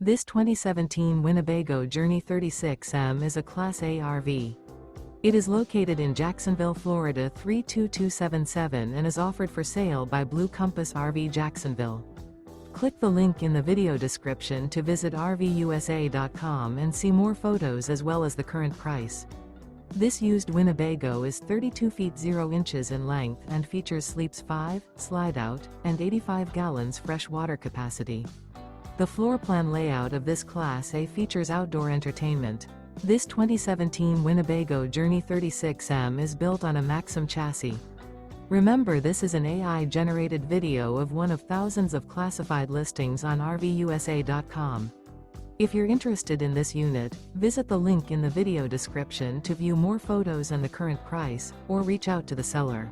This 2017 Winnebago Journey 36M is a Class A RV. It is located in Jacksonville, Florida 32277 and is offered for sale by Blue Compass RV Jacksonville. Click the link in the video description to visit RVUSA.com and see more photos as well as the current price. This used Winnebago is 32 feet 0 inches in length and features sleeps 5, slide-out, and 85 gallons fresh water capacity. The floor plan layout of this Class A features outdoor entertainment. This 2017 Winnebago Journey 36M is built on a Maxum chassis. Remember, this is an AI-generated video of one of thousands of classified listings on RVUSA.com. If you're interested in this unit, visit the link in the video description to view more photos and the current price, or reach out to the seller.